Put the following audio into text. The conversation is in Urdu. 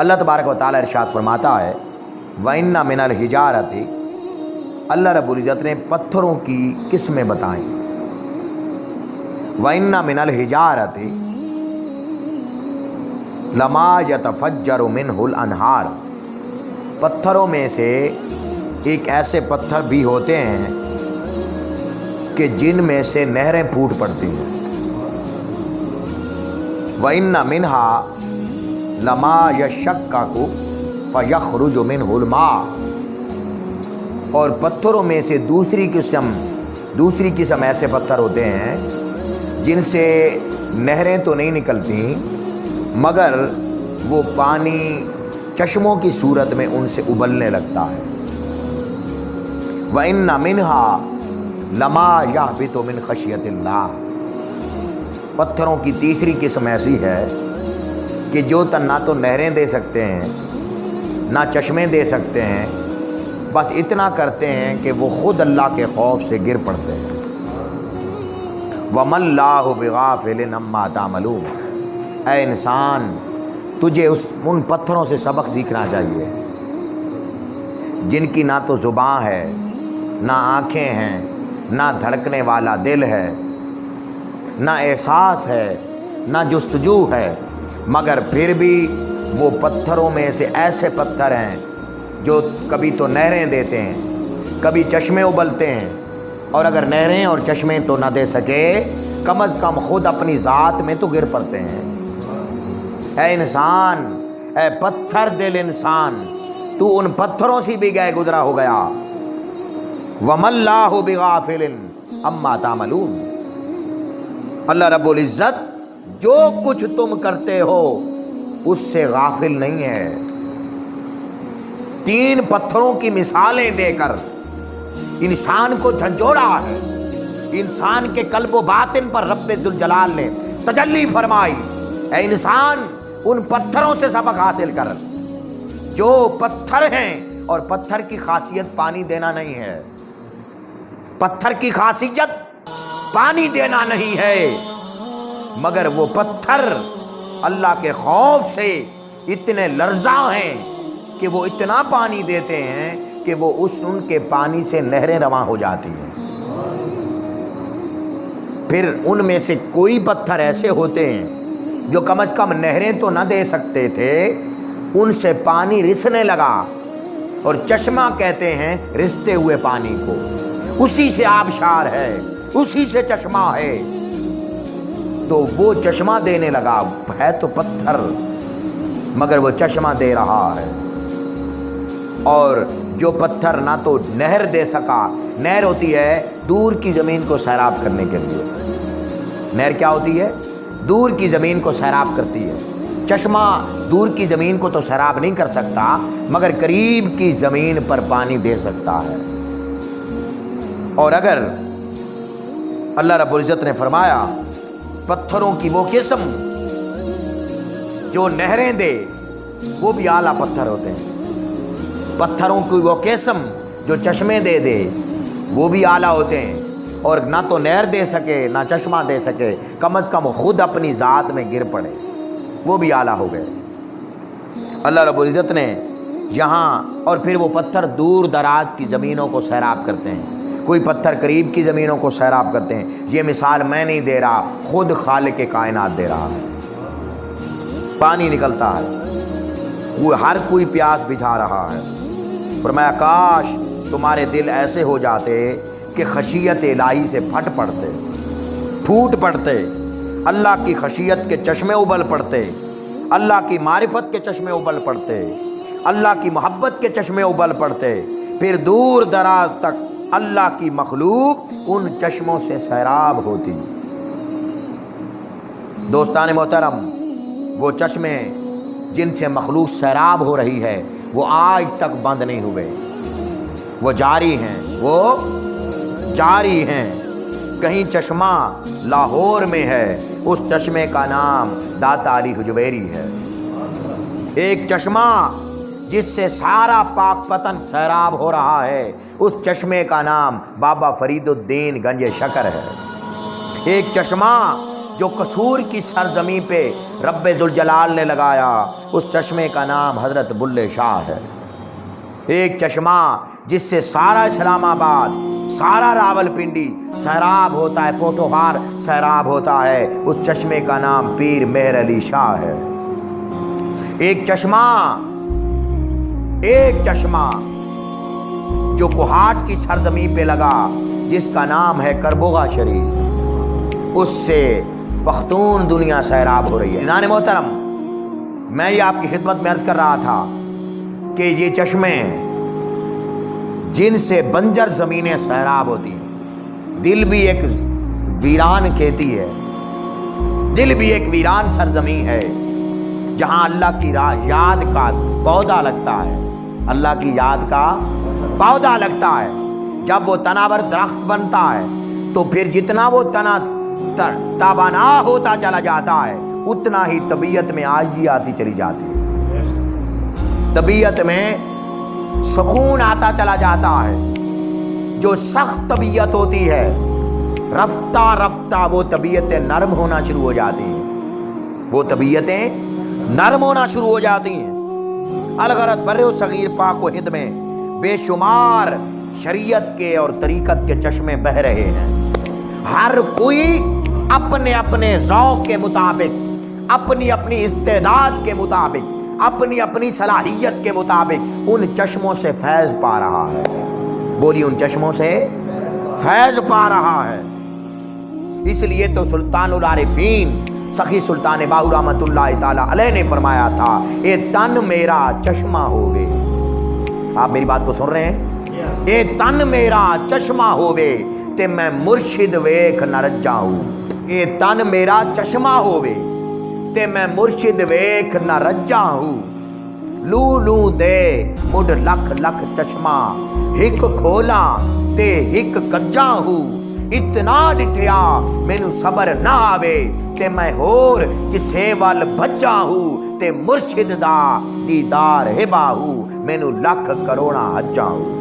اللہ تبارک و تعالیٰ ارشاد فرماتا ہے وَإِنَّ مِنَ الْحِجَارَةِ، اللہ رب العزت نے پتھروں کی قسمیں بتائیں. وَإِنَّ مِنَ الْحِجَارَةِ لَمَا يَتَفَجَّرُ مِنْهُ الْأَنْهَارُ، پتھروں میں سے ایک ایسے پتھر بھی ہوتے ہیں کہ جن میں سے نہریں پھوٹ پڑتی ہیں. وَإِنَّ مِنْهَا لَمَا يَشَّقَّقُ فَيَخْرُجُ مِنْهُ الْمَاءُ، اور پتھروں میں سے دوسری قسم ایسے پتھر ہوتے ہیں جن سے نہریں تو نہیں نکلتی مگر وہ پانی چشموں کی صورت میں ان سے ابلنے لگتا ہے. وَإِنَّ مِنْهَا لَمَا يَهْبِطُ مِنْ خَشْيَةِ اللَّهِ، پتھروں کی تیسری قسم ایسی ہے کہ جو نہ تو نہریں دے سکتے ہیں نہ چشمے دے سکتے ہیں، بس اتنا کرتے ہیں کہ وہ خود اللہ کے خوف سے گر پڑتے ہیں. وَمَا اللَّهُ بِغَافِلٍ عَمَّا تَعْمَلُونَ، اے انسان تجھے ان پتھروں سے سبق سیکھنا چاہیے جن کی نہ تو زبان ہے، نہ آنکھیں ہیں، نہ دھڑکنے والا دل ہے، نہ احساس ہے، نہ جستجو ہے، مگر پھر بھی وہ پتھروں میں سے ایسے پتھر ہیں جو کبھی تو نہریں دیتے ہیں، کبھی چشمے ابلتے ہیں، اور اگر نہریں اور چشمے تو نہ دے سکے کم از کم خود اپنی ذات میں تو گر پڑتے ہیں. اے انسان، اے پتھر دل انسان، تو ان پتھروں سے بھی گئے گزرا ہو گیا. وَمَا اللَّهُ بِغَافِلٍ عَمَّا تَعْمَلُونَ، اللہ رب العزت جو کچھ تم کرتے ہو اس سے غافل نہیں ہے. 3 پتھروں کی مثالیں دے کر انسان کو جھنجھوڑا ہے. انسان کے قلب و باطن پر رب ذوالجلال نے تجلی فرمائی. اے انسان، ان پتھروں سے سبق حاصل کر جو پتھر ہیں، اور پتھر کی خاصیت پانی دینا نہیں ہے. پتھر کی خاصیت پانی دینا نہیں ہے، مگر وہ پتھر اللہ کے خوف سے اتنے لرزاں ہیں کہ وہ اتنا پانی دیتے ہیں کہ وہ ان کے پانی سے نہریں رواں ہو جاتی ہیں. پھر ان میں سے کوئی پتھر ایسے ہوتے ہیں جو کم از کم نہریں تو نہ دے سکتے تھے، ان سے پانی رسنے لگا، اور چشمہ کہتے ہیں رستے ہوئے پانی کو. اسی سے آبشار ہے، اسی سے چشمہ ہے. تو وہ چشمہ دینے لگا، ہے تو پتھر مگر وہ چشمہ دے رہا ہے. اور جو پتھر نہ تو نہر دے سکا، نہر ہوتی ہے دور کی زمین کو سیراب کرنے کے لیے. نہر کیا ہوتی ہے؟ دور کی زمین کو سیراب کرتی ہے. چشمہ دور کی زمین کو تو سیراب نہیں کر سکتا مگر قریب کی زمین پر پانی دے سکتا ہے. اور اگر اللہ رب العزت نے فرمایا پتھروں کی وہ قسم جو نہریں دے وہ بھی اعلیٰ پتھر ہوتے ہیں. پتھروں کی وہ قسم جو چشمے دے وہ بھی اعلیٰ ہوتے ہیں. اور نہ تو نہر دے سکے نہ چشمہ دے سکے، کم از کم خود اپنی ذات میں گر پڑے، وہ بھی اعلیٰ ہو گئے. اللہ رب العزت نے یہاں، اور پھر وہ پتھر دور دراز کی زمینوں کو سیراب کرتے ہیں، کوئی پتھر قریب کی زمینوں کو سیراب کرتے ہیں. یہ مثال میں نہیں دے رہا، خود خالق کائنات دے رہا ہے. پانی نکلتا ہے، ہر کوئی پیاس بجھا رہا ہے. فرمایا کاش تمہارے دل ایسے ہو جاتے کہ خشیت الہی سے پھوٹ پڑتے، اللہ کی خشیت کے چشمے ابل پڑتے، اللہ کی معرفت کے چشمے ابل پڑتے، اللہ کی محبت کے چشمے ابل پڑتے. پھر دور دراز تک اللہ کی مخلوق ان چشموں سے سیراب ہوتی. دوستان محترم، وہ چشمے جن سے مخلوق سیراب ہو رہی ہے وہ آج تک بند نہیں ہوئے، وہ جاری ہیں. کہیں چشمہ لاہور میں ہے، اس چشمے کا نام داتا علی حجویری ہے. ایک چشمہ جس سے سارا پاک پتن سیراب ہو رہا ہے، اس چشمے کا نام بابا فرید الدین گنج شکر ہے. ایک چشمہ جو قصور کی سرزمین پہ رب ذوالجلال نے لگایا، اس چشمے کا نام حضرت بلے شاہ ہے۔ ایک چشمہ جس سے سارا اسلام آباد، سارا راول پنڈی سیراب ہوتا ہے، پوٹھوہار سیراب ہوتا ہے، اس چشمے کا نام پیر مہر علی شاہ ہے۔ ایک چشمہ جو کوہاٹ کی سرزمین پہ لگا، جس کا نام ہے کربوغا شریف، اس سے پختون دنیا سیراب ہو رہی ہے۔ نان محترم، میں یہ آپ کی خدمت میں عرض کر رہا تھا کہ یہ چشمے جن سے بنجر زمینیں سیراب ہوتی ہیں، دل بھی ایک ویران کھیتی ہے، دل بھی ایک ویران سرزمین ہے، جہاں اللہ کی یاد کا پودا لگتا ہے، اللہ کی یاد کا پودا لگتا ہے۔ جب وہ تناور درخت بنتا ہے تو پھر جتنا وہ تنا توانا ہوتا چلا جاتا ہے، اتنا ہی طبیعت میں آجزی آتی چلی جاتی ہے، طبیعت میں سکون آتا چلا جاتا ہے۔ جو سخت طبیعت ہوتی ہے، رفتہ رفتہ وہ طبیعتیں نرم ہونا شروع ہو جاتی ہیں، وہ طبیعتیں نرم ہونا شروع ہو جاتی ہیں۔ الغرض بر صغیر پاک و ہند میں بے شمار شریعت کے اور طریقت کے چشمے بہ رہے ہیں۔ ہر کوئی اپنے اپنے ذوق کے مطابق، اپنی اپنی استعداد کے مطابق، اپنی اپنی صلاحیت کے مطابق ان چشموں سے فیض پا رہا ہے۔ بولی، ان چشموں سے فیض پا رہا ہے۔ اس لیے تو سلطان العارفین سخی سلطان باہو رحمۃ اللہ تعالی علیہ نے فرمایا تھا، اے تن میرا چشمہ ہووے۔ آپ میری بات کو سن رہے ہیں؟ اے تن میرا چشمہ ہووے تے میں مرشد ویکھ نہ رجاؤں۔ اے تن میرا چشمہ ہووے تے میں مرشد ویکھ نہ رجاؤں۔ لو لو دے مڈ لکھ لکھ چشمہ، ہک کھولا تے ہک کجا ہوں۔ اتنا ڈٹھیا مینوں صبر نہ آوے تے میں ہور کسے وال بھجا ہوں، تے مرشد دا دیدار ہبا ہوں، مینوں لکھ کروڑا حجا ہوں۔